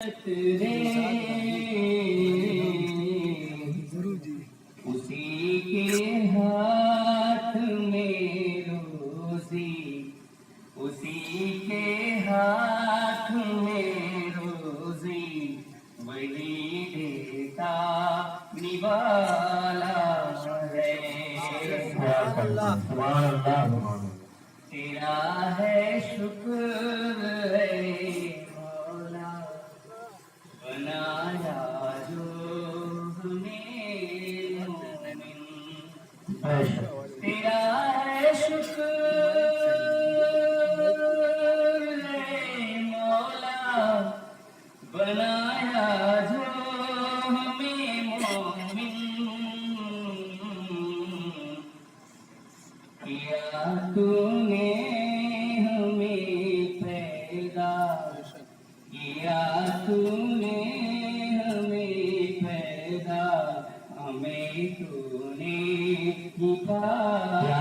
اسی کے ہاتھ میں روزی، اسی کے ہاتھ میں روزی، وہی دیتا نوالا ہے۔ تیرا ہے شکر ہے مولا، بنایا جو ہمیں مومن۔ تیرا ہے شکر ہے مولا، بنایا جو ہمیں مومن۔ کیا تو نے ہمیں پیدا، کیا تو نے ہمیں پیدا، ہمیں تو نے پالا۔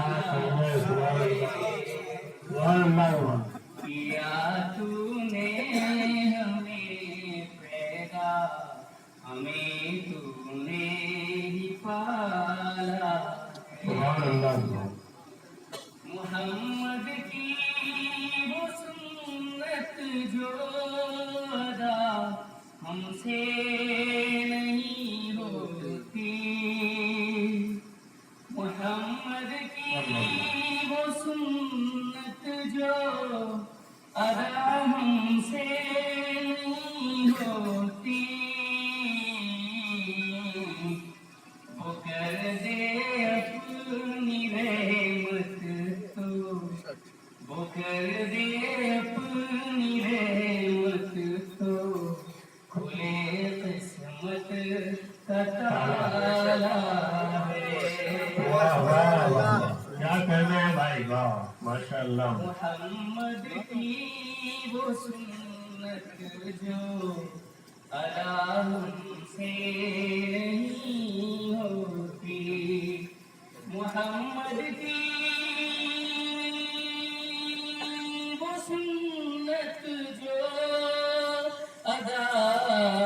کیا تو نے ہمیں پیدا، ہمیں تو نے پالا۔ محمد کی وہ سنت جو ادا ہم سے نہیں ہوتی، محمد کی وہ سنت جو ادا ہم سے نہیں ہوتی، وہ کر دے اپنی رحمت تو، وہ کر دے اپنی رحمت تو، کھلے قسمت کا تالا ہے۔ کیا کہنا ہے بھائی، واہ ماشاء اللہ۔ محمد کی وہ سنت جو ادا ہم سے نہیں ہوتی، محمد کی وہ سنت جو ادا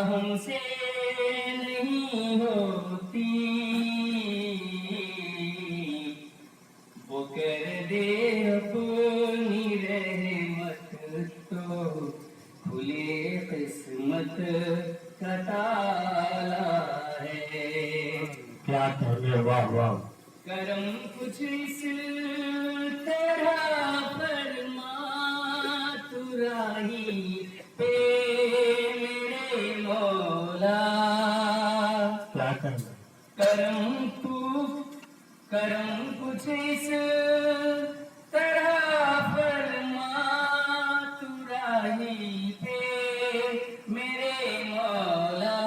ہم سے نہیں ہوتی، وہ کر دے اپنی رحمت تو، کھلے قسمت کا تالا ہے۔ کیا کہنے، واہ واہ۔ کرم کچھ اس طرح فرما تو راہی پہ میرے مولا، کیا کرنا، کرم کچھ اس طرح فرما تو راہی پہ میرے مولا،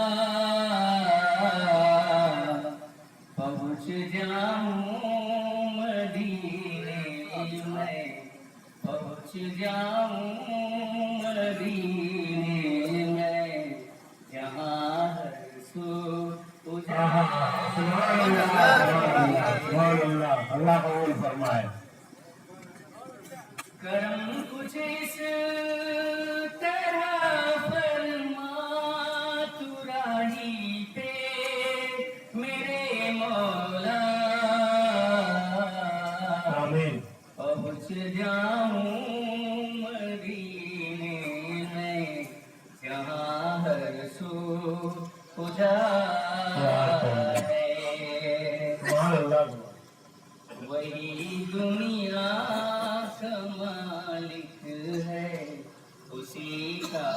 پہنچ جاؤں مدینے میں، پہنچ جاؤں مدینے میں، جہاں ہر سو اللہ قبول فرمائے۔ کرم کچھ اس طرح فرما تو راہی پہ میرے مولا، آمین۔ پہنچ جاؤں مدینے میں، جہاں ہر سو وہی دنیا کا مالک ہے، اسی کا